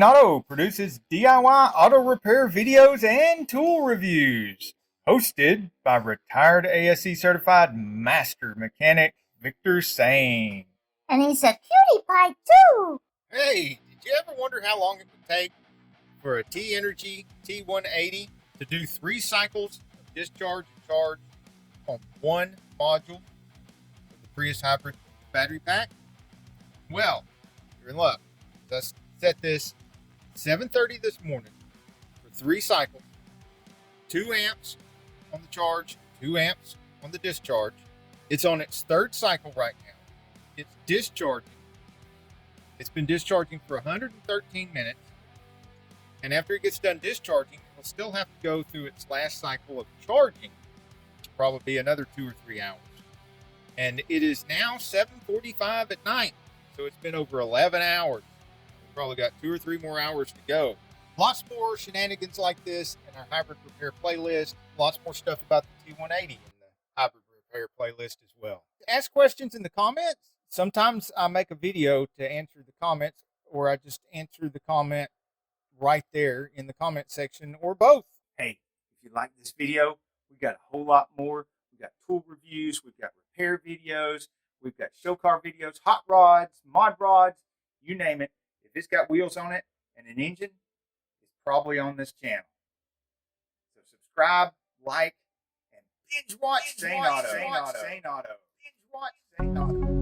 Auto produces DIY auto repair videos and tool reviews. Hosted by retired ASE certified master mechanic Victor Sane. And he's a cutie pie too. Hey, did you ever wonder how long it would take for a Tenergy T180 to do 3 cycles of discharge and charge on one module of the Prius hybrid battery pack? Well, you're in luck. Let's set this 7:30 this morning for 3 cycles, 2 amps on the charge, 2 amps on the discharge. It's on its 3rd cycle right now. It's discharging. It's been discharging for 113 minutes. And after it gets done discharging, it'll still have to go through its last cycle of charging, which will probably be another 2 or 3 hours. And it is now 7:45 at night. So it's been over 11 hours. We've probably got 2 or 3 more hours to go. Lots more shenanigans like this in our hybrid repair playlist. Lots more stuff about the T180 in the hybrid repair playlist as well. Ask questions in the comments. Sometimes I make a video to answer the comments, or I just answer the comment right there in the comment section, or both. Hey, if you like this video, we got a whole lot more. We got tool reviews, we've got repair videos, we've got show car videos, hot rods, mod rods, you name it. If it's got wheels on it and an engine, it's probably on this channel. So subscribe, like, and binge watch Sane Auto. Binge watch Sane Auto.